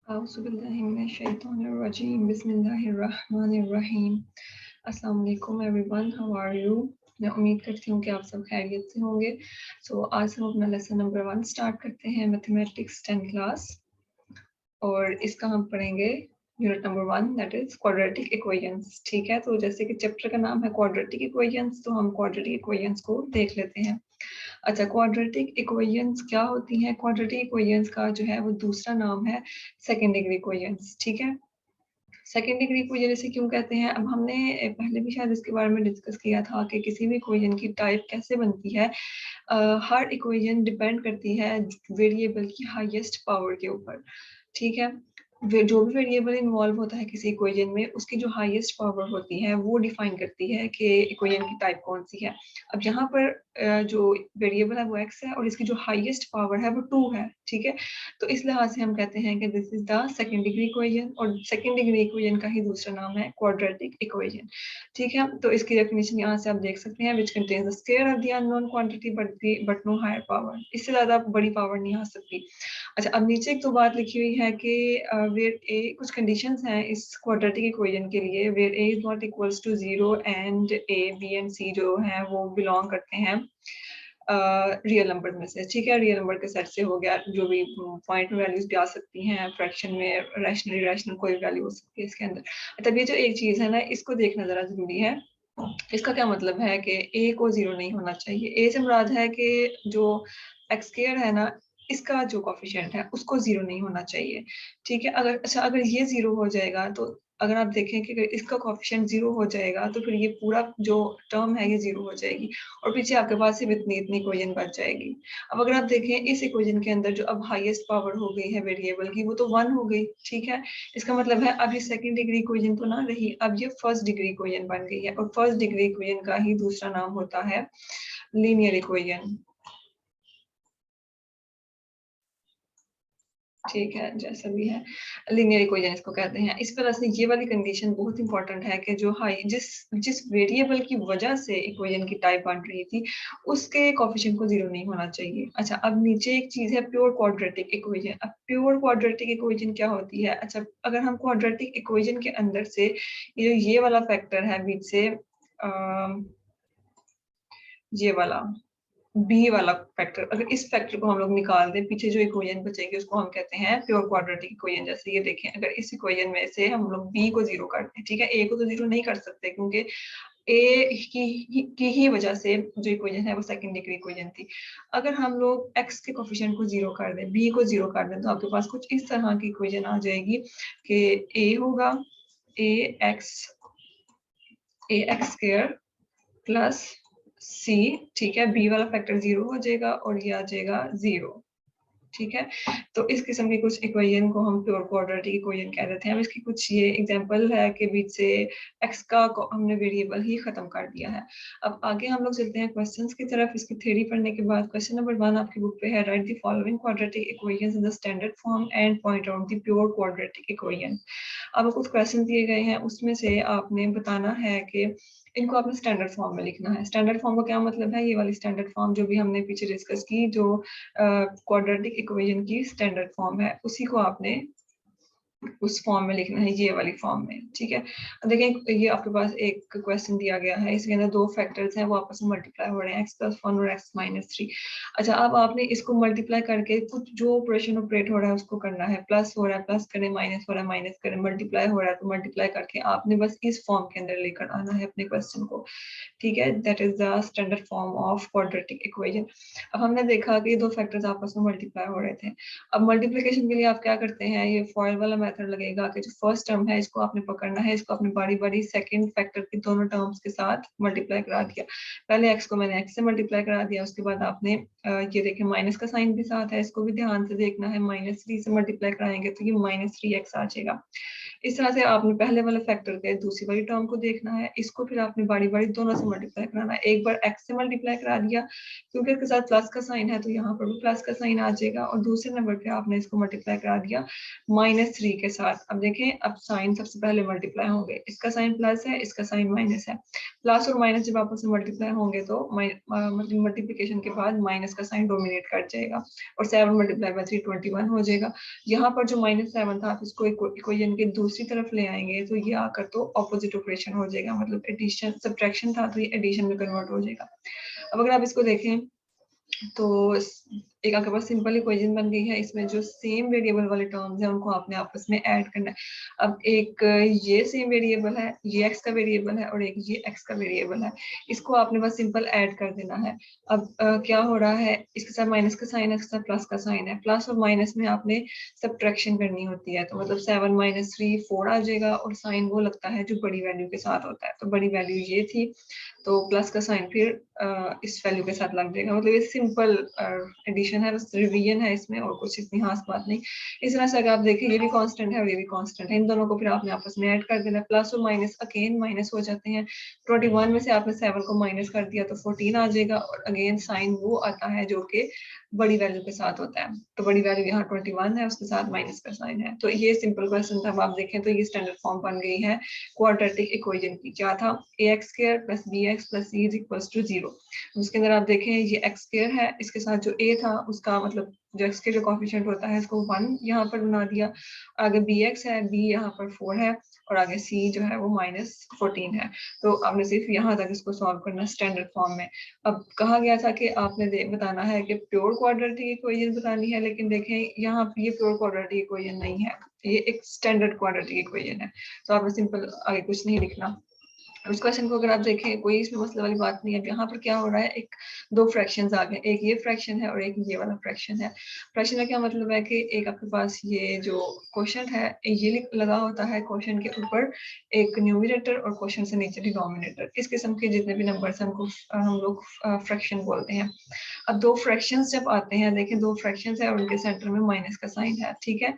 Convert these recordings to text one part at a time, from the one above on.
Auzubillahiminash-shaytanir-rajim. Bismillahir-rahmanir-rahim. अस्सलाम वालेकुम everyone, how are you? मैं उम्मीद करती हूँ कि आप सब खैरियत से होंगे। आज हम अपना लेसन नंबर 1 स्टार्ट करते हैं, मैथमेटिक्स 10 क्लास, और इसका हम पढ़ेंगे unit number 1, that is quadratic equations. ठीक है, तो जैसे कि चैप्टर का नाम है क्वाड्रेटिक इक्वेशंस, तो हम क्वाड्रेटिक इक्वेशंस को देख लेते हैं। अच्छा, क्वाड्रेटिक इक्वेशंस क्या होती हैं? क्वाड्रेटिक इक्वेशंस का जो है वो दूसरा नाम है सेकंड डिग्री इक्वेशंस। ठीक है, सेकंड डिग्री इक्वेशन इसे क्यों कहते हैं? अब हमने पहले भी शायद इसके बारे में डिस्कस किया था कि किसी भी इक्वेशन की टाइप कैसे बनती है। हर इक्वेशन डिपेंड करती है वेरिएबल की हाईएस्ट पावर के ऊपर। ठीक है, जो भी वेरिएबल इन्वॉल्व होता है किसी इक्वेशन में, उसकी जो हाईएस्ट पावर होती है वो डिफाइन करती है कि इक्वेशन की टाइप कौन सी है। अब यहाँ पर जो वेरिएबल है वो x है और इसकी जो हाईएस्ट पावर है वो 2 है। ठीक है, तो इस लिहाज से हम कहते हैं कि this is the second degree equation, और सेकंड डिग्री इक्वेशन का ही दूसरा नाम है क्वाड्रेटिक इक्वेशन। ठीक है, तो इसकी डेफिनेशन यहाँ से आप देख सकते हैं, which contains the square of the unknown quantity but no higher power. इससे ज्यादा बड़ी पावर नहीं आ सकती। अच्छा, अब नीचे एक तो बात लिखी हुई है कि वेयर ए, कुछ कंडीशंस हैं इस क्वाड्रेटिक इक्वेशन के लिए, where A is not equals to 0 and A, B and C जो हैं वो बिलोंग करते हैं रियल नंबर में से। ठीक है, रियल नंबर के सेट से हो गया, जो भी पॉइंट में वैल्यूज भी आ सकती हैं, फ्रैक्शन में, रैशनल इरेशनल कोई वैल्यू हो सकती है इसके अंदर। तब ये जो एक चीज है ना, इसको देखना जरा जरूरी है। इसका क्या मतलब है कि ए को 0 नहीं होना चाहिए। ए से मुराद है कि जो एक्स स्क्वायर है ना, इसका जो कोफिशिएंट है उसको 0 नहीं होना चाहिए। ठीक है, अगर ये 0 हो जाएगा, तो अगर आप देखें कि अगर इसका कोफिशिएंट 0 हो जाएगा तो फिर ये पूरा जो टर्म है ये 0 हो जाएगी, और पीछे आपके पास सिर्फ इतनी इतनी इक्वेशन बच जाएगी। अब अगर आप देखें इस इक्वेशन के अंदर जो अब हाईएस्ट पावर हो गई है वेरिएबल की, वो तो 1 हो गई। ठीक है, इसका मतलब है अब ये सेकंड डिग्री इक्वेशन तो ना रही, अब ये फर्स्ट डिग्री इक्वेशन बन गई है, और फर्स्ट डिग्री इक्वेशन का ही दूसरा नाम होता है लीनियर इक्वेशन। ठीक है, जैसा भी है, लीनियर इक्वेशन इसको कहते हैं। इस तरह से ये वाली कंडीशन बहुत इंपॉर्टेंट है कि जो हाई जिस वेरिएबल की वजह से इक्वेशन की टाइप बन रही थी, उसके कोफिशिएंट को 0 नहीं होना चाहिए। अच्छा, अब नीचे एक चीज है प्योर क्वाड्रेटिक इक्वेशन। अब प्योर क्वाड्रेटिक इक्वेशन क्या होती है? अच्छा, अगर हम क्वाड्रेटिक इक्वेशन के अंदर से ये वाला फैक्टर है बीच से, ये वाला बी वाला फैक्टर, अगर इस फैक्टर को हम लोग निकाल दें, पीछे जो इक्वेशन बचेगी उसको हम कहते हैं प्योर क्वाड्रेटिक इक्वेशन। जैसे ये देखें, अगर इस इक्वेशन में से हम लोग बी को 0 कर दें, ठीक है, ए को तो 0 नहीं कर सकते क्योंकि ए की ही वजह से जो इक्वेशन है वो सेकंड डिग्री इक्वेशन थी। अगर हम लोग एक्स के कोफिशिएंट को 0 कर दें, बी को 0 कर दें, तो आपके पास कुछ इस तरह की इक्वेशन आ जाएगी कि ए होगा ए एक्स स्क्वायर प्लस सी। ठीक है, बी वाला फैक्टर 0 हो जाएगा और ये आ जाएगा 0। ठीक है, तो इस किस्म की कुछ इक्वेशन को हम प्योर क्वाड्रेटिक इक्वेशन कह देते हैं। अब इसकी कुछ ये एग्जांपल है कि बीच से एक्स का हमने वेरिएबल ही खत्म कर दिया है। अब आगे हम लोग चलते हैं क्वेश्चंस की तरफ। इसकी थ्योरी पढ़ने के बाद क्वेश्चन नंबर 1 आपकी बुक पे है, right the following quadratic equations in the standard form and point out the pure quadratic equation. अब कुछ क्वेश्चन दिए गए हैं, उसमें से आपने बताना है कि इनको आपने स्टैंडर्ड फॉर्म में लिखना है। स्टैंडर्ड फॉर्म का क्या मतलब है? ये वाली स्टैंडर्ड फॉर्म जो भी हमने पीछे डिस्कस की, जो क्वाड्रेटिक इक्वेशन की स्टैंडर्ड फॉर्म है, उसी को आपने उस फॉर्म में लिखना है, ये वाली फॉर्म में। ठीक है, देखें ये आपके पास एक क्वेश्चन दिया गया है, इसके अंदर दो फैक्टर्स हैं, वो आपस में मल्टीप्लाई हो रहे हैं, x+1 और x-3। अच्छा, अब आपने इसको मल्टीप्लाई करके कुछ जो ऑपरेशन ऑपरेट हो रहा है उसको करना है। प्लस हो रहा है प्लस करें, माइनस हो रहा है माइनस करें, मल्टीप्लाई हो रहा है तो मल्टीप्लाई करके आपने बस इस फॉर्म के अंदर लेकर आना है अपने क्वेश्चन को। ठीक है, that is the standard form of quadratic equation. अब हमने देखा कि दो फैक्टर्स आपस में मल्टीप्लाई हो रहे थे। अब मल्टीप्लिकेशन के लिए आप क्या करते हैं, ये फॉइल वाला मेथड लगेगा कि जो फर्स्ट टर्म है इसको आपने पकड़ना है, इसको अपनी बारी बारी सेकंड फैक्टर की दोनों टर्म्स के साथ मल्टीप्लाई करा दिया। पहले x को मैंने x से मल्टीप्लाई करा दिया, उसके बाद आपने ये देखें माइनस का साइन भी साथ है, इसको भी ध्यान से देखना है, -3 से मल्टीप्लाई कराएंगे तो ये -3x आ जाएगा। इस तरह से आपने पहले वाले फैक्टर के दूसरी वाली टर्म को देखना है, इसको फिर आपने बारी बारी दोनों से मल्टीप्लाई कराना है। एक बार x से मल्टीप्लाई करा दिया, क्योंकि इसके साथ प्लस का साइन है तो यहाँ पर भी प्लस का साइन आ जाएगा, और दूसरे नंबर पे आपने इसको मल्टीप्लाई करा दिया -3 के साथ। अब देखें, अब साइन सबसे पहले मल्टीप्लाई होंगे, इसका साइन प्लस है, इसका साइन माइनस है। प्लस और माइनस जब आपस में मल्टीप्लाई होंगे तो मल्टीप्लिकेशन के बाद माइनस का साइन डोमिनेट कर जाएगा और 7 मल्टीप्लाई बाय 3 21 हो जाएगा। यहाँ पर जो -7 था आप इसको इक्वेशन के दूसरी तरफ ले आएंगे तो ये आकर तो ऑपोजिट ऑपरेशन हो जाएगा, मतलब एडिशन सब्ट्रैक्शन था तो ये एडिशन में कन्वर्ट हो जाएगा। अब अगर आप इसको देखें तो एक आपके पास सिंपल इक्वेशन बन गई है, इसमें जो सेम वेरिएबल वाले टर्म्स हैं उनको आपने आपस में ऐड करना है। अब एक ये सेम वेरिएबल है, ये x का वेरिएबल है और एक ये x का वेरिएबल है, इसको आपने बस सिंपल ऐड कर देना है। अब क्या हो रहा है, इसके साथ माइनस का साइन है, इसके साथ प्लस का साइन है, प्लस और माइनस में आपने सब्ट्रैक्शन करनी होती है, तो मतलब 7 - 3 4 आ जाएगा और साइन वो लगता है जो बड़ी वैल्यू के साथ होता है, तो बड़ी वैल्यू ये थी तो प्लस का साइन फिर इस वैल्यू के साथ लग जाएगा। मतलब ये सिंपल एडिशन है, बस रिवीजन है इसमें और कुछ इतनी खास बात नहीं। इस तरह से अगर आप देखें ये भी कांस्टेंट है और ये भी कांस्टेंट है, इन दोनों को फिर आपने आपस में ऐड कर देना। प्लस और माइनस अगेन माइनस हो जाते हैं, 21 में से आपने 7 को माइनस कर दिया तो 14 आ जाएगा और अगेन साइन वो आता है जो कि बड़ी वैल्यू के साथ होता है, तो बड़ी वैल्यू यहाँ 21 है, उसके साथ माइनस का साइन है। तो ये सिंपल क्वेश्चन था। अब आप देखें तो ये स्टैंडर्ड फॉर्म बन गई है क्वाड्रेटिक इक्वेशन की। क्या था, ax² + bx + c = 0। उसके अंदर आप देखें ये x² है, इसके साथ जो a था उसका मतलब जो x के जो कॉफिशिएंट होता है इसको 1 यहाँ पर बना दिया, आगे bx है, b यहाँ पर 4 है और आगे c जो है वो -14 है। तो आपने सिर्फ यहाँ तक इसको सॉल्व करना स्टैंडर्ड फॉर्म में। अब कहा गया था कि आपने बताना है कि प्योर क्वाड्रेटिक इक्वेशन बतानी है, लेकिन देखें यहाँ ये प्योर क्वाड्रेटिक इक्वेशन नहीं है, ये एक स्टैंडर्ड क्वाड्रेटिक इक्वेशन है, तो आपने सिंपल आगे कुछ नहीं लिखना। इस क्वेश्चन को अगर आप देखें कोई इसमें मसले वाली बात नहीं है। अब यहाँ पर क्या हो रहा है, एक दो फ्रैक्शंस आ गए, एक ये फ्रैक्शन है और एक ये वाला फ्रैक्शन है। फ्रैक्शन का क्या मतलब है कि एक आपके पास ये जो क्वेश्चन है ये लगा होता है क्वेश्चन के ऊपर एक न्यूमरेटर और क्वेश्चन से नीचे डिनोमिनेटर। इस किस्म के जितने भी नंबर्स हैं उनको हम लोग फ्रैक्शन बोलते हैं। अब दो फ्रैक्शंस जब आते हैं, देखें दो फ्रैक्शंस है और उनके सेंटर में माइनस का साइन है, ठीक है।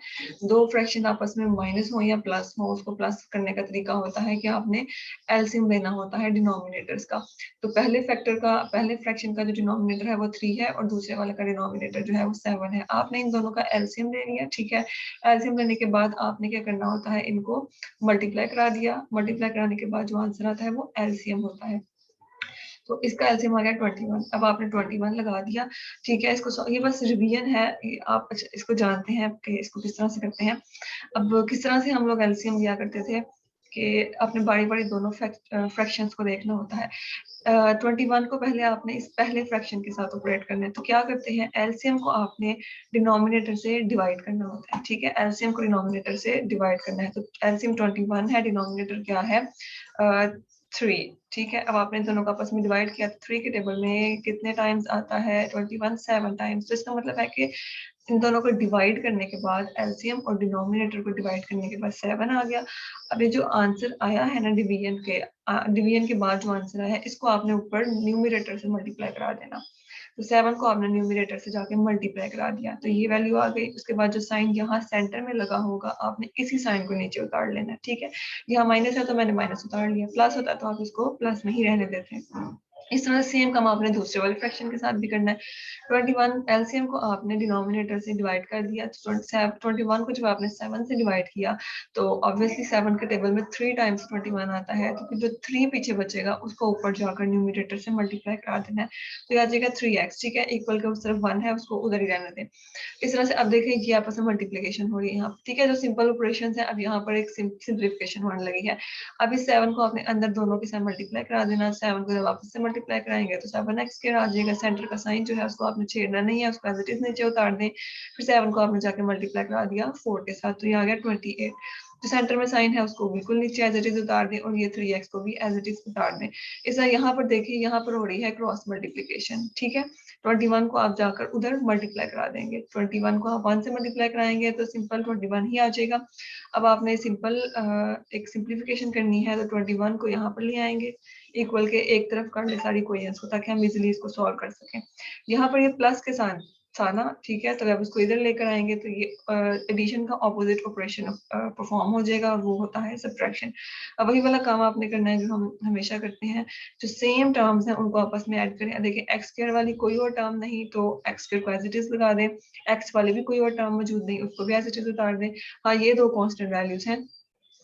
दो फ्रैक्शन आपस में माइनस हो या प्लस हो, उसको प्लस करने का तरीका होता है कि आपने एलसीएम लेना होता है डिनोमिनेटर्स का। तो पहले फ्रैक्शन का जो डिनोमिनेटर है वो 3 है और दूसरे वाले का डिनोमिनेटर जो है वो 7 है। आपने इन दोनों का एलसीएम ले लिया, ठीक है। एलसीएम लेने के बाद आपने क्या करना होता है, इनको मल्टीप्लाई करा दिया। मल्टीप्लाई कराने के बाद जो आंसर आता है वो एलसीएम होता है। तो इसका एलसीएम आ गया 21। अब आपने 21 लगा दिया, ठीक है। इसको ये बस रिवीजन है, आप इसको जानते हैं कि इसको किस तरह से करते हैं। अब किस तरह से हम लोग एलसीएम लिया करते थे कि अपने बारी बारी दोनों फ्रैक्शंस को देखना होता है। 21 को पहले आपने इस पहले फ्रैक्शन के साथ ऑपरेट करना है, तो क्या करते हैं, एलसीएम को आपने डिनोमिनेटर से डिवाइड करना होता है, ठीक है। एलसीएम को डिनोमिनेटर से डिवाइड करना है, तो एलसीएम 21 है, डिनोमिनेटर क्या है 3, ठीक है। अब आपने दोनों का आपस में डिवाइड किया, 3 के टेबल में कितने टाइम्स आता है 21 7 टाइम्स। तो इसका मतलब है कि इन दोनों को डिवाइड करने के बाद एलसीएम और डिनोमिनेटर को डिवाइड करने के बाद 7 आ गया। अब ये जो आंसर आया है ना डिवीजन के बाद जो आंसर आया है, इसको आपने ऊपर न्यूमरेटर से मल्टीप्लाई करा देना। तो 7 को आपने न्यूमरेटर से जाके मल्टीप्लाई करा दिया, तो ये वैल्यू आ गई। उसके बाद जो साइन यहाँ सेंटर में लगा होगा आपने इसी साइन को नीचे उतार लेना, ठीक है। यहाँ माइनस है तो मैंने माइनस उतार लिया, प्लस होता तो आप इसको प्लस में ही रहने देते। इस तरह सेम काम आपने दूसरे वाले फ्रैक्शन के साथ भी करना है। 21 एलसीएम को आपने डिनोमिनेटर से डिवाइड कर दिया, तो 21 को जब आपने 7 से डिवाइड किया तो ऑब्वियसली 7 के टेबल में 3 टाइम्स 21 आता है, तो फिर जो 3 पीछे बचेगा उसको ऊपर जाकर न्यूमरेटर से मल्टीप्लाई करा देना है, तो ये आ जाएगा 3x, ठीक है। इक्वल के उस तरफ 1 है उसको उधर ही रहने दें। इस तरह से अब देखिए ये आपस में मल्टीप्लिकेशन हो रही है यहाँ, ठीक है। जो सिंपल ऑपरेशन है, अब यहाँ पर एक सिंप्लीफिकेशन होने लगी है। अब इस 7 को आपने अंदर दोनों के साथ मल्टीप्लाई करा देना। 7 को जब वापस से मल्टीप्लाई कराएंगे तो 7x² आ जाएगा। सेंटर का साइन जो है उसको आपने छेड़ना नहीं है, उसको एज इट इज नीचे उतार दें। फिर 7 को आपने जाके मल्टीप्लाई करा दिया 4 के साथ, तो ये आ गया 28। जो सेंटर में साइन है उसको बिल्कुल नीचे एज इट इज उतार दें और ये 3x को भी एज इट इज उतार दें। इस यहाँ पर देखिए यहाँ पर हो रही है क्रॉस मल्टीप्लिकेशन, ठीक है। 21 को आप जाकर उधर मल्टीप्लाई करा देंगे। 21 को आप 1 से मल्टीप्लाई कराएंगे तो सिंपल 21 ही आ जाएगा। अब आपने सिंपल एक सिंप्लीफिकेशन करनी है, तो 21 को यहाँ पर ले आएंगे, इक्वल के एक तरफ कर ले सारी इक्वेशंस को, ताकि हम इजीली इसको सॉल्व कर सकें। यहाँ पर ये प्लस के साथ था ना, ठीक है। तो आप उसको इधर लेकर आएंगे तो ये एडिशन का ऑपोजिट ऑपरेशन परफॉर्म हो जाएगा, और वो होता है सब्ट्रैक्शन। अब वही वाला काम आपने करना है जो हम हमेशा करते हैं, जो सेम टर्म्स हैं उनको आपस में ऐड करें। देखिए एक्स स्क्वायर वाली कोई और टर्म नहीं तो एक्स स्क्वायर को एज इट इज लगा दें, एक्स वाली भी कोई और टर्म मौजूद नहीं उसको भी एज इट इज उतार दें। हाँ, ये दो कांस्टेंट वैल्यूज हैं,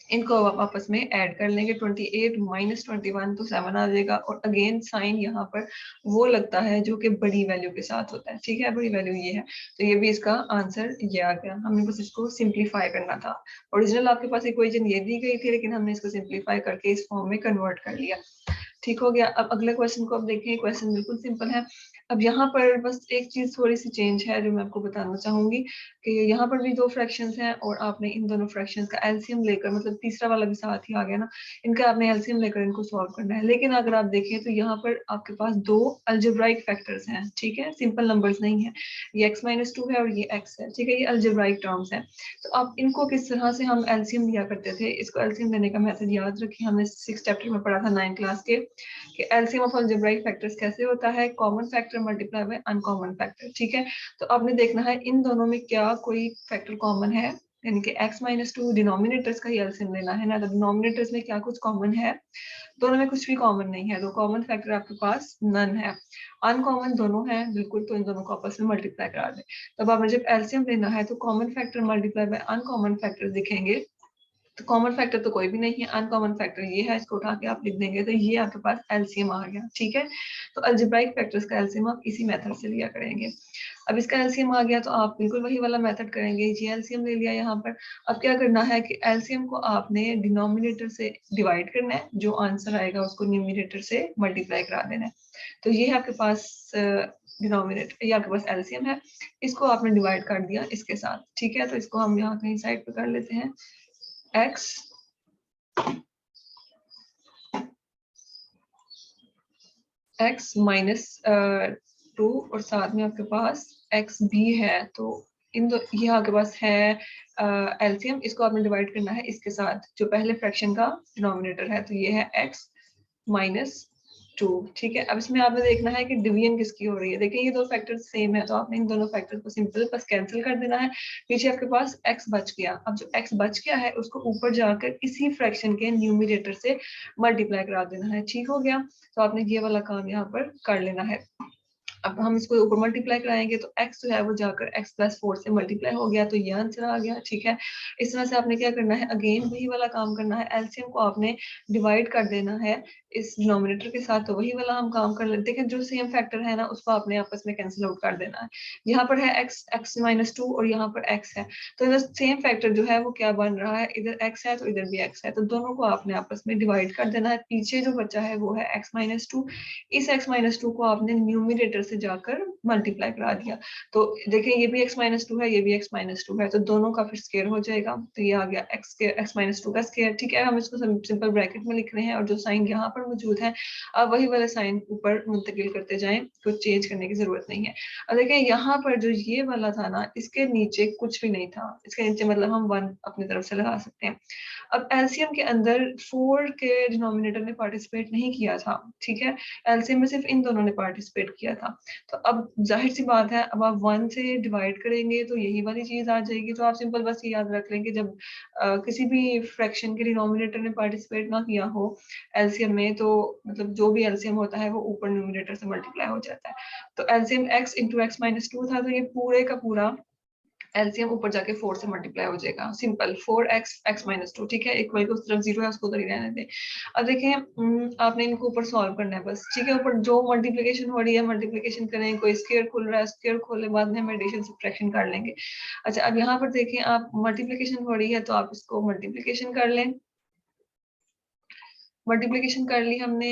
इनको आप आपस में ऐड कर लेंगे। 28 माइनस 21 तो 7 आ जाएगा, और अगेन साइन यहाँ पर वो लगता है जो कि बड़ी वैल्यू के साथ होता है, ठीक है। बड़ी वैल्यू ये है, तो ये भी इसका आंसर ये आ गया। हमने बस इसको सिंप्लीफाई करना था। ओरिजिनल आपके पास इक्वेशन ये दी गई थी, लेकिन हमने इसको सिंप्लीफाई करके इस फॉर्म में कन्वर्ट कर लिया। ठीक हो गया। अब अगले क्वेश्चन को अब देखें। क्वेश्चन बिल्कुल सिंपल है। अब यहाँ पर बस एक चीज थोड़ी सी चेंज है जो मैं आपको बताना चाहूंगी, कि यहाँ पर भी दो फ्रैक्शंस हैं, और आपने इन दोनों फ्रैक्शंस का एलसीएम लेकर, मतलब तीसरा वाला भी साथ ही आ गया ना, इनका आपने एलसीएम लेकर इनको सॉल्व करना है। लेकिन अगर आप देखें तो यहाँ पर आपके पास दो अलजेब्राइक फैक्टर्स हैं, ठीक है, सिंपल नंबर्स नहीं है। ये x-2 है और ये x है, ठीक है, ये अलजेब्राइक टर्म्स हैं। तो अब इनको किस तरह से हम एलसीएम लिया करते थे, इसको एलसीएम लेने का मेथड याद रखिए, हमने 6th चैप्टर में पढ़ा था 9th क्लास के, कि एलसीएम ऑफ अलजेब्राइक फैक्टर्स कैसे होता है, common factor multiply by uncommon factor, ठीक है। तो आपने देखना है इन दोनों में क्या कोई फैक्टर कॉमन है, यानी कि x-2 डिनोमिनेटर्स का ही एलसीएम लेना है ना, तो डिनोमिनेटर्स में क्या कुछ कॉमन है, दोनों में कुछ भी कॉमन नहीं है, तो कॉमन फैक्टर आपके पास नन है। अनकॉमन दोनों है बिल्कुल, तो इन दोनों को आपस में मल्टीप्लाई करा दें। तब आपने जब एलसीएम लेना है तो common factor multiply by uncommon factor दिखेंगे, तो कॉमन फैक्टर तो कोई भी नहीं है, अनकॉमन फैक्टर ये है, इसको उठा के आप लिख देंगे तो ये आपके पास एलसीएम आ गया, ठीक है। तो अलजेब्राइक फैक्टर्स का एलसीएम आप इसी मेथड से लिया करेंगे। अब इसका एलसीएम आ गया तो आप बिल्कुल वही वाला मेथड करेंगे, ये एलसीएम ले लिया यहाँ पर। अब क्या करना है कि एलसीएम को आपने डिनोमिनेटर से डिवाइड करना है, जो आंसर आएगा उसको न्यूमिनेटर से मल्टीप्लाई करा देना है। तो ये है आपके पास डिनोमिनेटर, ये आपके पास एलसीएम है, इसको आपने डिवाइड कर दिया इसके साथ, ठीक है। तो इसको हम यहाँ कहीं साइड पे कर लेते हैं, x -2 और साथ में आपके पास x भी है, तो इन दो ये आपके पास है एलसीएम, इसको आपने डिवाइड करना है इसके साथ जो पहले फ्रैक्शन का डिनोमिनेटर है, तो ये है x -2, ठीक है। अब इसमें आपने देखना है कि डिवीजन किसकी हो रही है। देखिए ये दो फैक्टर सेम है, तो आपने इन दोनों फैक्टर को सिंपल बस कैंसिल कर देना है, पीछे आपके पास x बच गया। अब जो x बच गया है उसको ऊपर जाकर इसी फ्रैक्शन के न्यूमिनेटर से मल्टीप्लाई करा देना है, ठीक हो गया। तो आपने ये वाला काम यहाँ पर कर लेना है। अब हम इसको ऊपर मल्टीप्लाई कराएंगे तो x जो है वो जाकर x+4 से मल्टीप्लाई हो गया, तो ये आंसर आ गया, ठीक है। इस तरह से आपने क्या करना है, अगेन वही वाला काम करना है, एलसीएम को आपने डिवाइड कर देना है इस डिनोमिनेटर के साथ, तो वही वाला हम काम कर लेते हैं। जो सेम फैक्टर है ना उसको आपने आपस में कैंसिल आउट कर देना है। यहाँ पर है x-2 और यहाँ पर x है, तो इधर सेम फैक्टर जो है वो क्या बन रहा है, इधर x है तो इधर भी x है, तो दोनों को आपने आपस में डिवाइड कर देना है। पीछे जो बचा है वो है x-2, इस x-2 को आपने न्यूमिनेटर से जाकर मल्टीप्लाई करा दिया। तो देखिए ये भी x-2 है, ये भी x-2 है, तो दोनों का फिर स्क्वायर हो जाएगा, तो ये आ गया x-2 का स्क्वायर, ठीक है। हम इसको सिंपल ब्रैकेट में लिख रहे हैं, और जो साइन यहाँ पर मौजूद है अब वही वाला साइन ऊपर मुंतकिल करते जाएं, कुछ चेंज करने की जरूरत नहीं है। अब देखिए यहाँ पर जो ये वाला था ना, इसके नीचे कुछ भी नहीं था, इसके नीचे मतलब हम 1 अपनी तरफ से लगा सकते हैं। अब एलसीएम के अंदर 4 के डिनोमिनेटर ने पार्टिसिपेट नहीं किया था, ठीक है, एलसीएम में सिर्फ इन दोनों ने पार्टिसिपेट किया था। तो अब जाहिर सी बात है, अब आप 1 से डिवाइड करेंगे तो यही वाली चीज आ जाएगी। तो आप सिंपल बस ये याद रख लेंगे, जब किसी भी फ्रैक्शन के डिनोमिनेटर ने पार्टिसिपेट ना किया हो एलसीएम में, तो मतलब जो भी एलसीएम होता है वो ऊपर न्यूमिनेटर से मल्टीप्लाई हो जाता है। तो एलसीएम x इंटू x-2 था, तो ये पूरे का पूरा एलसीएम ऊपर जाके 4 से मल्टीप्लाई हो जाएगा, सिंपल 4x x-2, ठीक है। इक्वल के उस तरफ 0 है उसको उधर ही रहने दें। अब देखें आपने इनको ऊपर सॉल्व करना है बस, ठीक है। ऊपर जो मल्टीप्लिकेशन हो रही है मल्टीप्लिकेशन करें, कोई स्क्वायर खुल रहा है स्क्वायर खोले, बाद में हम एडिशन सब्ट्रैक्शन कर लेंगे। अच्छा अब यहाँ पर देखें आप मल्टीप्लिकेशन हो रही है तो आप इसको मल्टीप्लिकेशन कर लें। मल्टीप्लिकेशन कर ली हमने,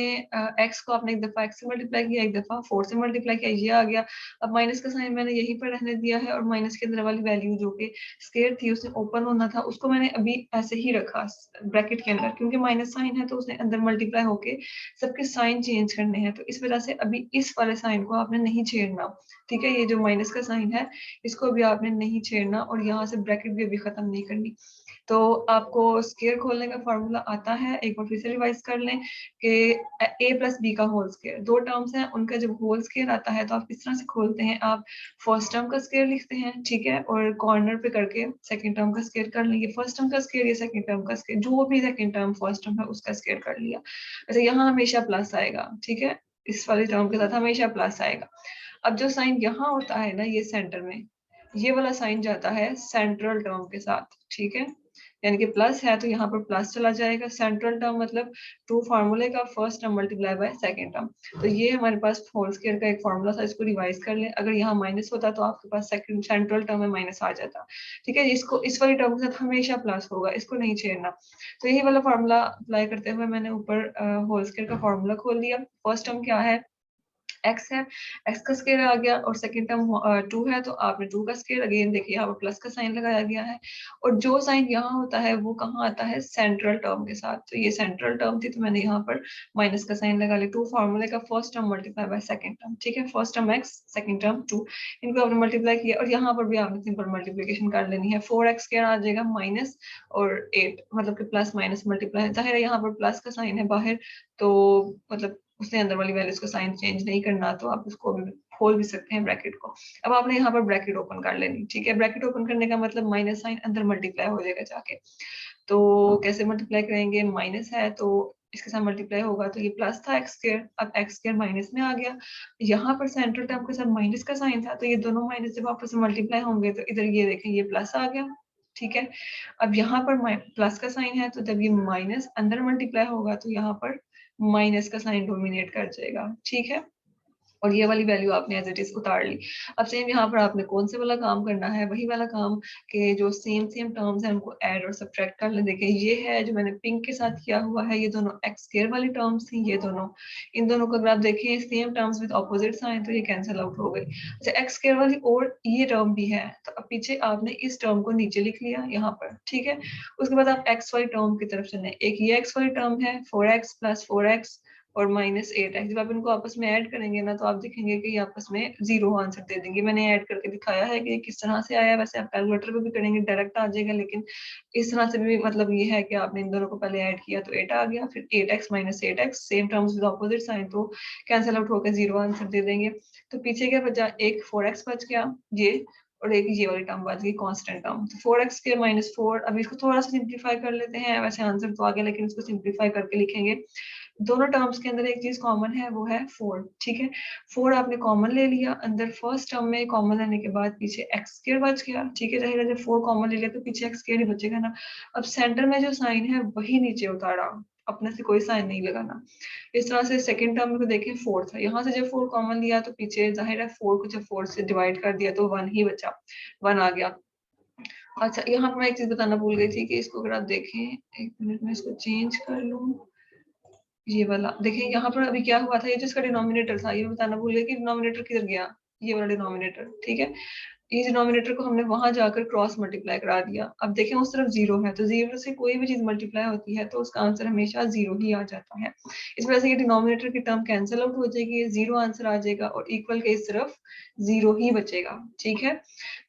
x को आपने एक दफा x से मल्टीप्लाई किया, एक दफा 4 से मल्टीप्लाई किया, ये आ गया। अब माइनस का साइन मैंने यहीं पर रहने दिया है, और माइनस के अंदर वाली वैल्यू जो कि स्क्वायर थी उसने ओपन होना था, उसको मैंने अभी ऐसे ही रखा ब्रैकेट के अंदर, क्योंकि माइनस साइन है तो उसने अंदर मल्टीप्लाई होके सबके साइन चेंज करने हैं, तो इस वजह से अभी इस वाले साइन को आपने नहीं छेड़ना, ठीक है। ये जो माइनस का साइन है इसको भी आपने नहीं छेड़ना, और यहाँ से ब्रैकेट भी अभी खत्म नहीं करनी। तो आपको स्केयर खोलने का फॉर्मूला आता है, एक बार फिर से रिवाइज कर लें कि a प्लस बी का होल स्केयर, दो टर्म्स हैं, उनका जब होल स्केयर आता है तो आप इस तरह से खोलते हैं, आप फर्स्ट टर्म का स्केयर लिखते हैं, ठीक है, और कॉर्नर पे करके सेकंड टर्म का स्केयर कर लेंगे, फर्स्ट टर्म का स्केयर या सेकंड टर्म का स्केयर, जो भी सेकंड टर्म फर्स्ट टर्म है उसका स्केयर कर लिया। अच्छा, यहाँ हमेशा प्लस आएगा, ठीक है, इस वाले टर्म के साथ हमेशा प्लस आएगा। अब जो साइन यहाँ होता है ना, ये सेंटर में, ये वाला साइन जाता है सेंट्रल टर्म के साथ, ठीक है, यानी कि प्लस है तो यहाँ पर प्लस चला जाएगा। सेंट्रल टर्म मतलब टू फार्मूले का first term multiply by second term. तो ये हमारे पास होल स्केयर का एक फार्मूला था, इसको रिवाइज कर लें। अगर यहाँ माइनस होता तो आपके पास सेकंड सेंट्रल टर्म में माइनस आ जाता, ठीक है, इसको इस वाली टर्म के साथ हमेशा प्लस होगा, इसको नहीं छेड़ना। तो यही वाला फार्मूला अप्लाई करते हुए मैंने ऊपर होल स्केयर का फार्मूला खोल दिया। फर्स्ट टर्म क्या है, x है, x का स्केयर आ गया, और सेकंड टर्म 2 है तो आपने 2 का स्केयर, अगेन देखिए यहाँ पर प्लस का साइन लगाया गया है, और जो साइन यहाँ होता है वो कहाँ आता है, सेंट्रल टर्म के साथ। तो ये सेंट्रल टर्म थी तो मैंने यहाँ पर माइनस का साइन लगा लिया। टू फार्मूले का first term multiply by second term, ठीक है, first term x, second term 2, इनको आपने मल्टीप्लाई किया, और यहाँ पर भी आपने सिंपल मल्टीप्लीकेशन कर लेनी है। 4x स्केयर आ जाएगा माइनस और 8, मतलब कि प्लस माइनस मल्टीप्लाई, जाहिर है यहाँ पर प्लस का साइन है बाहर, तो मतलब उसने अंदर वाली वैल्यूज का साइन चेंज नहीं करना, तो आप उसको भी खोल भी सकते हैं ब्रैकेट को। अब आपने यहाँ पर ब्रैकेट ओपन कर लेनी, ठीक है, ब्रैकेट ओपन करने का मतलब माइनस साइन अंदर मल्टीप्लाई हो जाएगा जाके। तो कैसे मल्टीप्लाई करेंगे, माइनस है तो इसके साथ मल्टीप्लाई होगा, तो ये प्लस था एक्स स्क्वायर, अब एक्स स्क्वायर माइनस में आ गया, यहाँ पर सेंट्रल टर्म के साथ माइनस का साइन था, तो ये दोनों माइनस जब आपस में मल्टीप्लाई होंगे तो इधर ये देखें ये प्लस आ गया, ठीक है। अब यहाँ पर प्लस का साइन है, तो जब ये माइनस अंदर मल्टीप्लाई होगा तो यहाँ पर माइनस का साइन डोमिनेट कर जाएगा, ठीक है, और ये वाली वैल्यू आपने एज इट इज उतार ली। अब सेम यहाँ पर आपने कौन से वाला काम करना है, वही वाला काम कि जो सेम सेम टर्म्स हैं उनको ऐड और सब्ट्रैक्ट कर ले। देखिए ये है जो मैंने पिंक के साथ किया हुआ है, ये दोनों एक्स स्क्वायर वाली टर्म्स थी, ये दोनों, इन दोनों को अगर आप देखें same terms with opposite sign तो ये कैंसिल आउट हो गई। अच्छा, एक्स स्क्वायर वाली और ये टर्म भी है, तो अब पीछे आपने इस टर्म को नीचे लिख लिया यहाँ पर, ठीक है। उसके बाद आप एक्स वाली टर्म की तरफ चले, एक ये एक्स वाली टर्म है 4x प्लस 4x और माइनस 8x, जब आप इनको आपस में ऐड करेंगे ना तो आप देखेंगे कि ये आपस में जीरो आंसर दे देंगे। मैंने ऐड करके दिखाया है कि किस तरह से आया, वैसे आप कैलकुलेटर पे भी करेंगे डायरेक्ट आ जाएगा, लेकिन इस तरह से भी मतलब ये है कि आपने इन दोनों को पहले ऐड किया तो 8 आ गया, फिर 8x minus 8x, same terms with opposite sign, तो कैंसिल आउट होकर जीरो आंसर दे देंगे। तो पीछे क्या बचा, एक 4x बच गया ये, और एक ये वाली टर्म बच गई कांस्टेंट टर्म, तो 4x के माइनस 4। अब इसको थोड़ा सा सिंप्लीफाई कर लेते हैं, वैसे आंसर तो आ गया लेकिन इसको सिंप्लीफाई करके लिखेंगे। दोनों टर्म्स के अंदर एक चीज कॉमन है, वो है 4, ठीक है, 4 आपने कॉमन ले लिया अंदर, फर्स्ट टर्म में कॉमन लेने के बाद पीछे एक्स स्क्वायर बच गया, ठीक है, जाहिर है जब 4 कॉमन ले लिया तो पीछे एक्स स्क्वायर ही बचेगा ना। अब सेंटर में जो साइन है वही नीचे उतारा, अपने से कोई साइन नहीं लगाना। इस तरह से सेकंड टर्म को देखें 4 था, यहाँ से जब 4 कॉमन लिया तो पीछे जाहिर है 4 को जब 4 से डिवाइड कर दिया तो 1 ही बचा, 1 आ गया। अच्छा, यहाँ पर मैं एक चीज बताना भूल गई थी कि इसको अगर आप देखें, एक मिनट में इसको चेंज कर लूं, ये वाला देखिए यहाँ पर अभी क्या हुआ था, ये जो इसका डिनोमिनेटर था ये बताना भूल गया कि डिनोमिनेटर किधर गया, ये वाला डिनोमिनेटर, ठीक है, इस डिनोमिनेटर को हमने वहां जाकर क्रॉस मल्टीप्लाई करा दिया। अब देखें उस तरफ जीरो है, तो जीरो से कोई भी चीज मल्टीप्लाई होती है तो उसका आंसर हमेशा जीरो ही आ जाता है। इस वजह से ये डिनोमिनेटर की टर्म कैंसिल आउट हो जाएगी, ये जीरो आंसर आ जाएगा, और इक्वल के इस तरफ जीरो ही बचेगा, ठीक है।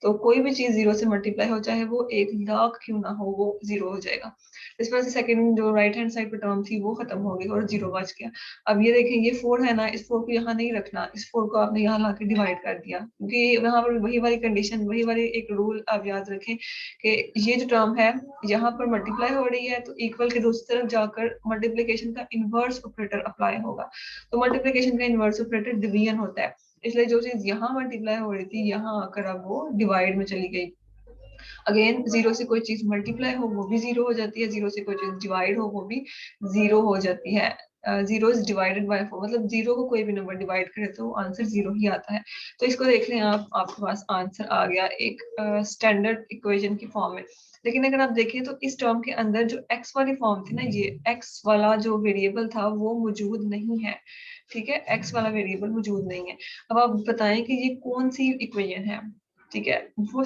तो कोई भी चीज जीरो से मल्टीप्लाई हो, चाहे वो 1,00,000 क्यों ना हो, वो जीरो हो जाएगा। इस वजह से सेकंड जो राइट हैंड साइड पर टर्म थी वो खत्म हो गई और जीरो बच गया। अब ये देखें ये 4 है ना, इस 4 को यहाँ नहीं रखना, इस 4 को आपने यहाँ लाके डिवाइड कर दिया, क्योंकि वहां पर वही वाली कंडीशन, वही वाली एक रूल आप याद रखें कि ये जो टर्म है यहाँ पर मल्टीप्लाई हो रही है तो इक्वल के दूसरी तरफ जाकर मल्टीप्लिकेशन का इनवर्स ऑपरेटर अप्लाई होगा। तो मल्टीप्लिकेशन का इनवर्स ऑपरेटर डिवीजन होता है, इसलिए जो चीज यहाँ मल्टीप्लाई हो रही थी यहाँ आकर अब वो डिवाइड में चली गई। अगेन जीरो से कोई चीज मल्टीप्लाई हो वो भी जीरो हो जाती है, जीरो से कोई चीज डिवाइड हो वो भी जीरो हो जाती है। जीरो इज डिवाइडेड बाय 4, मतलब जीरो को कोई भी नंबर डिवाइड करे तो आंसर जीरो ही आता है। तो इसको देख लें आप, आपके पास आंसर आ गया एक स्टैंडर्ड इक्वेशन की फॉर्म में। लेकिन अगर आप देखें तो इस टर्म के अंदर जो x वाली फॉर्म थी ना, ये x वाला जो वेरिएबल था वो मौजूद नहीं है, ठीक है, x वाला वेरिएबल मौजूद नहीं है। अब आप बताएं कि ये कौन सी इक्वेशन है, ठीक है, वो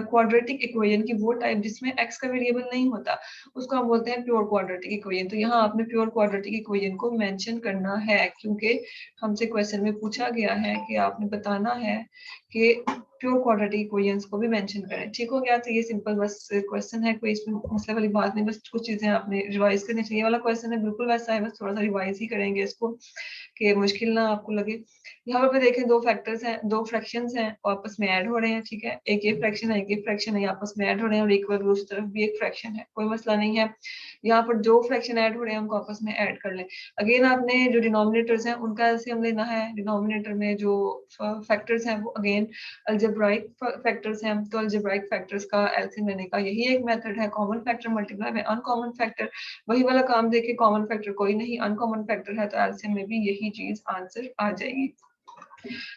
क्वाड्रेटिक इक्वेशन की वो टाइप जिसमें x का वेरिएबल नहीं होता, उसको हम बोलते हैं प्योर क्वाड्रेटिक इक्वेशन। तो यहाँ आपने प्योर क्वाड्रेटिक इक्वेशन को मेंशन करना है, क्योंकि हमसे क्वेश्चन में पूछा गया है कि आपने बताना है कि प्योर क्वाड्रेटिक इक्वेशंस को भी मेंशन करें। ठीक हो गया। तो ये सिंपल बस क्वेश्चन है, कोई इसमें मसले वाली बात नहीं, बस कुछ चीजें आपने रिवाइज करनी चाहिए। वाला क्वेश्चन है बिल्कुल वैसा है, बस थोड़ा सा रिवाइज ही करेंगे इसको कि मुश्किल ना आपको लगे। यहाँ पर देखें दो फैक्टर्स हैं, दो फ्रैक्शंस हैं और आपस में ऐड हो रहे हैं। ठीक है, एक ये फ्रैक्शन है, एक ये फ्रैक्शन है, आपस में ऐड हो रहे हैं और एक बार दूसरी तरफ भी एक फ्रैक्शन है, कोई मसला नहीं है। यहाँ पर जो फ्रैक्शन ऐड हो रहे हैं उनको आपस में ऐड कर लें। अगेन आपने जो डिनोमिनेटर्स हैं उनका एलसीएम लेना है। डिनोमिनेटर में जो फैक्टर्स हैं वो अगेन अलजेब्राइक फैक्टर्स हैं, तो अलजेब्राइक फैक्टर्स का एलसीएम लेने का यही एक मेथड है, common factor multiply by uncommon factor. वही वाला काम देखिए, कॉमन फैक्टर कोई नहीं, अनकॉमन फैक्टर है, तो एलसीएम में भी यही चीज आंसर आ जाएगी।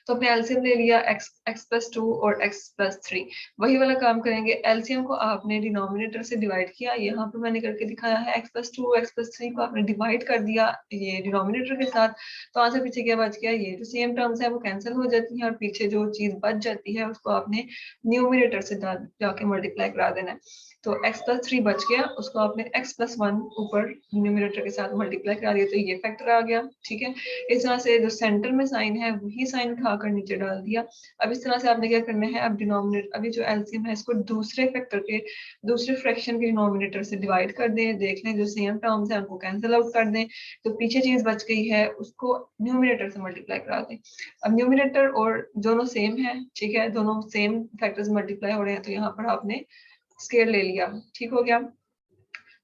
तो अपने एलसीएम ले लिया x प्लस 2 और x प्लस 3। वही वाला काम करेंगे, एलसीएम को आपने डिनोमिनेटर से डिवाइड किया, यहाँ पर मैंने करके दिखाया है x प्लस 2 x प्लस 3 को आपने डिवाइड कर दिया ये डिनोमिनेटर के साथ, तो आंसर पीछे क्या बच गया, ये जो सेम टर्म्स है वो कैंसिल हो जाती है और पीछे जो चीज बच जाती है उसको आपने न्यूमिनेटर से जाके मल्टीप्लाई करा देना है। तो x प्लस 3 बच गया, उसको आपने x प्लस 1 ऊपर न्यूमिनेटर के साथ मल्टीप्लाई करा दिया, तो ये फैक्टर आ गया। ठीक है, इस तरह से जो सेंटर में साइन है वही साइन उठाकर नीचे डाल दिया। अब इस तरह से आपने क्या करना है, अब डिनोमिनेटर अभी जो एलसीएम है इसको दूसरे फैक्टर के दूसरे फ्रैक्शन के डिनोमिनेटर से डिवाइड कर दें, देख लें जो सेम टर्म्स है उनको कैंसिल आउट कर दें, तो पीछे चीज बच गई है उसको न्यूमिनेटर से मल्टीप्लाई करा दें। अब न्यूमिनेटर और दोनों सेम है, ठीक है, दोनों सेम फैक्टर्स मल्टीप्लाई हो रहे हैं, तो यहाँ पर आपने स्केयर ले लिया। ठीक हो गया।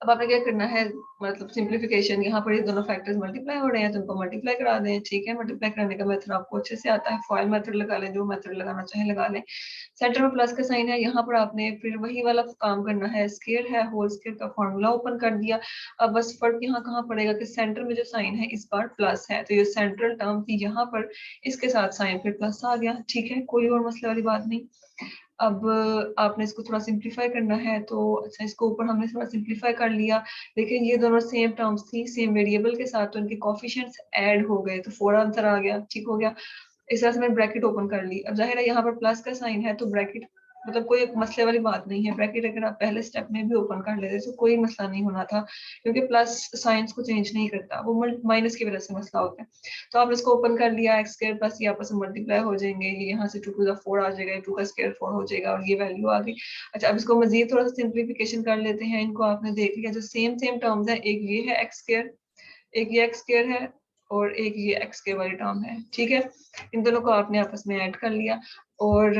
अब आपने क्या करना है, मतलब सिंप्लीफिकेशन, यहाँ पर ये दोनों फैक्टर्स मल्टीप्लाई हो रहे हैं तो उनको मल्टीप्लाई करा दें। ठीक है, मल्टीप्लाई करने का मेथड आपको अच्छे से आता है, फॉइल मेथड लगा लें, जो मेथड लगाना चाहे लगा लें। सेंटर में प्लस का साइन है, यहाँ पर आपने फिर वही वाला काम करना है, स्केयर है, होल स्केयर का फॉर्मूला ओपन कर दिया। अब बस फर्क यहाँ कहाँ पड़ेगा कि सेंटर में जो साइन है इस बार प्लस है, तो ये सेंट्रल टर्म थी यहाँ पर, इसके साथ साइन फिर प्लस आ गया। ठीक है, कोई और मसले वाली बात नहीं। अब आपने इसको थोड़ा सिंप्लीफाई करना है, तो अच्छा इसको ऊपर हमने थोड़ा सिंप्लीफाई कर लिया। लेकिन ये दोनों सेम टर्म्स थी सेम वेरिएबल के साथ, तो इनके कोफिशिएंट्स ऐड हो गए, तो 4 आंसर आ गया। ठीक हो गया। इस तरह से मैंने ब्रैकेट ओपन कर ली। अब जाहिर है यहाँ पर प्लस का साइन है तो ब्रैकेट मतलब कोई मसले वाली बात नहीं है, ब्रैकेट अगर आप पहले स्टेप में भी ओपन कर लेते तो कोई मसला नहीं होना था, क्योंकि प्लस साइंस को चेंज नहीं करता, वो माइनस की वजह से मसला होता है। तो आपने इसको ओपन कर लिया, एक्स स्क्वायर प्लस ये आपस में मल्टीप्लाई हो जाएंगे, ये यहाँ से 2 टू द 4 आ जाएगा, 2 का स्क्वायर 4 हो जाएगा और ये वैल्यू आ गई। अच्छा, अब इसको मजीद थोड़ा सा सिंप्लीफिकेशन कर लेते हैं। इनको आपने देख लिया, जो सेम सेम टर्म्स है, एक ये है एक्स स्क्वायर, एक ये एक्स स्क्वायर है और एक ये एक्स के वाली टर्म है। ठीक है, इन दोनों को आपने आपस में ऐड कर लिया और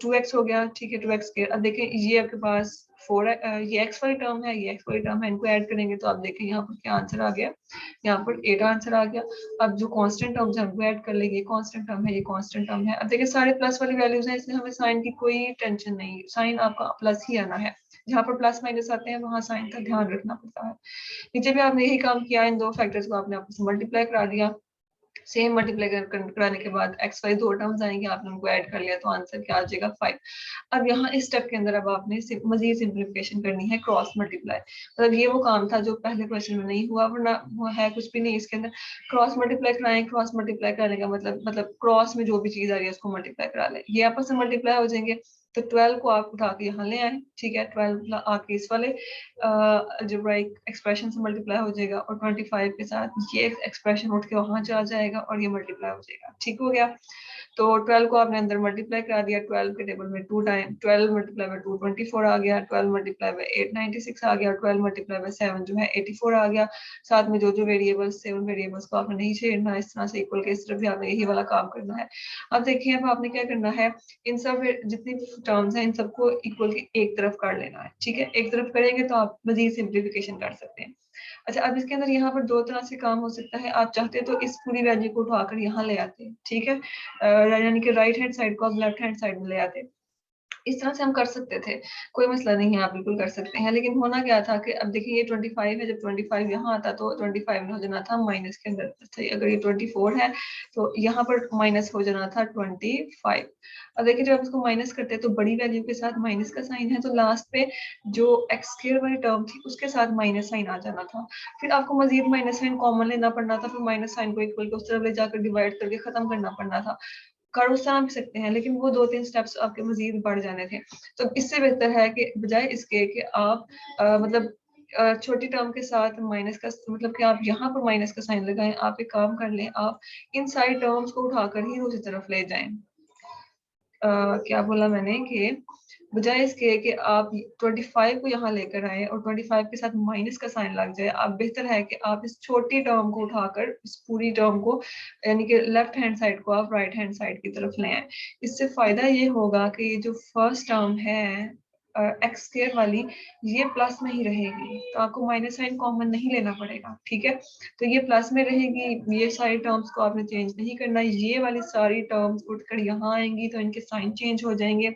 2x हो गया। ठीक है, 2x स्क्वायर। अब देखें ये आपके पास 4 ये x वाली टर्म है, ये x वाली टर्म है, इनको ऐड करेंगे तो आप देखें यहाँ पर क्या आंसर आ गया, यहाँ पर 8 आंसर आ गया। अब जो कांस्टेंट टर्म्स है उनको ऐड कर लेंगे, ये कांस्टेंट टर्म है, ये कांस्टेंट टर्म है। अब देखिए सारे प्लस वाली वैल्यूज हैं, इसलिए हमें साइन की कोई टेंशन नहीं, साइन आपका प्लस ही आना है, जहाँ पर प्लस माइनस आते हैं वहां साइन का ध्यान रखना पड़ता है। नीचे भी आपने यही काम किया, इन दो फैक्टर्स को आपने आपस में मल्टीप्लाई करा दिया। सेम मल्टीप्लाई कराने के बाद एक्स वाई दो टर्म्स आएंगे, आपने उनको ऐड कर लिया तो आंसर क्या आ जाएगा 5। अब यहाँ इस स्टेप के अंदर अब आपने मजीद सिंप्लीफिकेशन करनी है, क्रॉस मल्टीप्लाई। मतलब ये वो काम था जो पहले क्वेश्चन में नहीं हुआ, वरना वो है कुछ भी नहीं इसके अंदर। क्रॉस मल्टीप्लाई कराएं, क्रॉस मल्टीप्लाई कराने का मतलब क्रॉस में जो भी चीज आ रही है उसको मल्टीप्लाई करा लें, ये आपस में मल्टीप्लाई हो जाएंगे। तो 12 को आप उठा के यहाँ ले आए। ठीक है, 12 आके इस वाले अलजेब्राइक एक्सप्रेशन से मल्टीप्लाई हो जाएगा और 25 के साथ ये एक्सप्रेशन उठ के वहां चला जाएगा और ये मल्टीप्लाई हो जाएगा। ठीक हो गया। तो 12 को आपने अंदर मल्टीप्लाई करा दिया, 12 के टेबल में 2 टाइम 12 मल्टीप्लाई बाय 2 24 आ गया, 12 मल्टीप्लाई बाय 8 96 आ गया, 12 मल्टीप्लाई बाय 7 जो है 84 आ गया। साथ में जो जो वेरिएबल्स थे उन वेरिएबल्स को आपने नहीं छेड़ना, इस तरह से इक्वल के इस तरफ भी आपने यही वाला काम करना है। अब देखिए अब आपने क्या करना है, इन सब जितनी टर्म्स हैं इन सबको इक्वल के एक तरफ कर लेना है। ठीक है, एक तरफ करेंगे तो आप मजीद सिंप्लीफिकेशन कर सकते हैं। अच्छा, अब इसके अंदर यहाँ पर दो तरह से काम हो सकता है, आप चाहते तो इस पूरी वैल्यू को उठाकर यहाँ ले आते। ठीक है, यानी कि राइट हैंड साइड को आप लेफ्ट हैंड साइड में ले आते, इस तरह से हम कर सकते थे, कोई मसला नहीं है, आप बिल्कुल कर सकते हैं। लेकिन होना क्या था कि अब देखिए ये 25 है, जब 25 यहाँ आता तो 25 में हो जाना था माइनस के अंदर, अगर ये 24 है तो यहाँ पर माइनस हो जाना था 25। अब देखिए जब इसको माइनस करते हैं तो बड़ी वैल्यू के साथ माइनस का साइन है, तो लास्ट पे जो एक्स स्क्वायर वाली टर्म थी उसके साथ माइनस साइन आ जाना था। फिर आपको मजीद माइनस साइन कॉमन लेना पड़ना था, फिर माइनस साइन को इक्वल के उस तरफ ले जाकर डिवाइड करके खत्म करना पड़ना था। कर भी सकते हैं, लेकिन वो 2-3 स्टेप्स आपके मजीद बढ़ जाने थे। तो इससे बेहतर है कि बजाय इसके कि आप मतलब छोटी टर्म के साथ माइनस का मतलब कि आप यहाँ पर माइनस का साइन लगाएं, आप एक काम कर लें, आप इन सारी टर्म्स को उठाकर ही दूसरी तरफ ले जाएं। क्या बोला मैंने कि बजाय इसके कि आप 25 को यहाँ लेकर आए और 25 के साथ माइनस का साइन लग जाए, आप बेहतर है कि आप इस छोटी टर्म को उठाकर इस पूरी टर्म को यानी कि लेफ्ट हैंड साइड को आप राइट हैंड साइड की तरफ ले आए। इससे फायदा ये होगा कि जो फर्स्ट टर्म है एक्स स्क्वायर वाली, ये प्लस में ही रहेगी, तो आपको माइनस साइन कॉमन नहीं लेना पड़ेगा, ठीक है। तो ये प्लस में रहेगी, ये सारी टर्म्स को आपने चेंज नहीं करना, ये वाली सारी टर्म्स उठकर यहाँ आएंगी तो इनके साइन चेंज हो जाएंगे।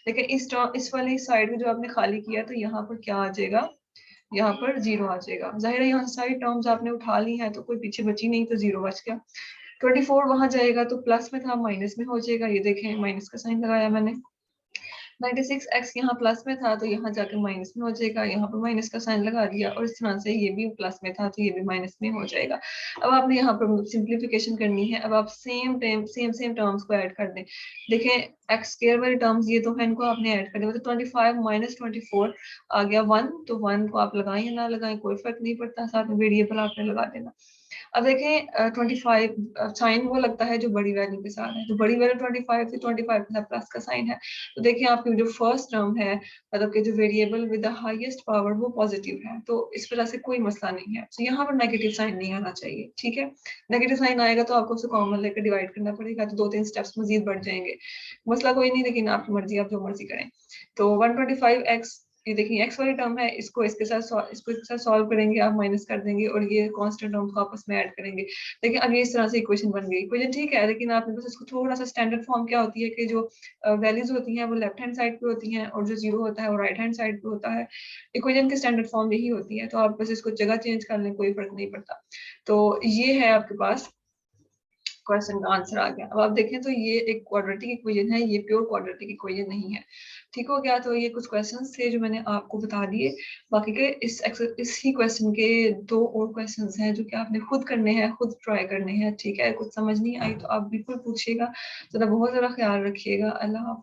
लेकिन इस वाली साइड को जो आपने खाली किया तो यहाँ पर क्या आ जाएगा, यहाँ पर जीरो आ जाएगा। जाहिर है यहाँ सारी टर्म्स आपने उठा ली हैं तो कोई पीछे बची नहीं, तो जीरो बच गया। 24 वहां जाएगा तो प्लस में था माइनस में हो जाएगा, ये देखें माइनस का साइन लगाया मैंने। 96x यहाँ प्लस में था तो यहाँ जाकर माइनस में हो जाएगा, यहाँ पर माइनस का साइन लगा दिया, और इस तरह से ये भी प्लस में था तो ये भी माइनस में हो जाएगा। अब आपने यहाँ पर सिंप्लीफिकेशन करनी है। अब आप सेम टर्म्स को ऐड कर दें। देखें एक्स स्क्वायर वाली टर्म्स ये तो है, इनको आपने ऐड कर दिया, मतलब 25 माइनस 24 आ गया 1, तो 1 को आप लगाएं या ना लगाएं कोई फर्क नहीं पड़ता, साथ में वेरिएबल आपने लगा देना। अब देखें 25 साइन वो लगता है जो बड़ी वैल्यू के साथ है, तो बड़ी वैल्यू 25 थी, 25 के साथ प्लस का साइन है, तो देखिए आपकी जो फर्स्ट टर्म है, मतलब कि जो variable with the highest power वो पॉजिटिव है, तो इस वजह से कोई मसला नहीं है। तो यहाँ पर नेगेटिव साइन नहीं आना चाहिए, ठीक है। नेगेटिव साइन आएगा तो आपको उसे कॉमन लेकर डिवाइड करना पड़ेगा, तो 2-3 स्टेप्स मजीद बढ़ जाएंगे। मसला कोई नहीं, लेकिन आपकी मर्जी, आप जो मर्जी करें। तो 125x, ये देखिए एक्स वाली टर्म है, इसको इसके साथ सॉल्व करेंगे, आप माइनस कर देंगे और ये कांस्टेंट टर्म को आपस में ऐड करेंगे। देखिए अब ये इस तरह से इक्वेशन बन गई। इक्वेशन ठीक है, लेकिन आपने बस इसको थोड़ा सा स्टैंडर्ड फॉर्म क्या होती है कि जो वैल्यूज होती हैं वो लेफ्ट हैंड साइड पे होती हैं और जो जीरो होता है वो राइट हैंड साइड पे होता है। इक्वेशन की स्टैंडर्ड फॉर्म यही होती है, तो आप बस इसको जगह चेंज कर लें, कोई फर्क नहीं पड़ता। तो ये है आपके पास क्वेश्चन का आंसर आ गया। अब आप देखें तो ये एक क्वाड्रेटिक इक्वेशन है, ये प्योर क्वाड्रेटिक इक्वेशन नहीं है। ठीक हो गया। तो ये कुछ क्वेश्चंस थे जो मैंने आपको बता दिए। बाकी के इस ही क्वेश्चन के 2 और क्वेश्चंस हैं जो कि आपने खुद करने हैं, खुद ट्राई करने हैं। ठीक है, कुछ समझ नहीं आई तो आप बिल्कुल पूछिएगा। तो बहुत ज़्यादा ख्याल रखिएगा। अल्लाह हाफ़िज़।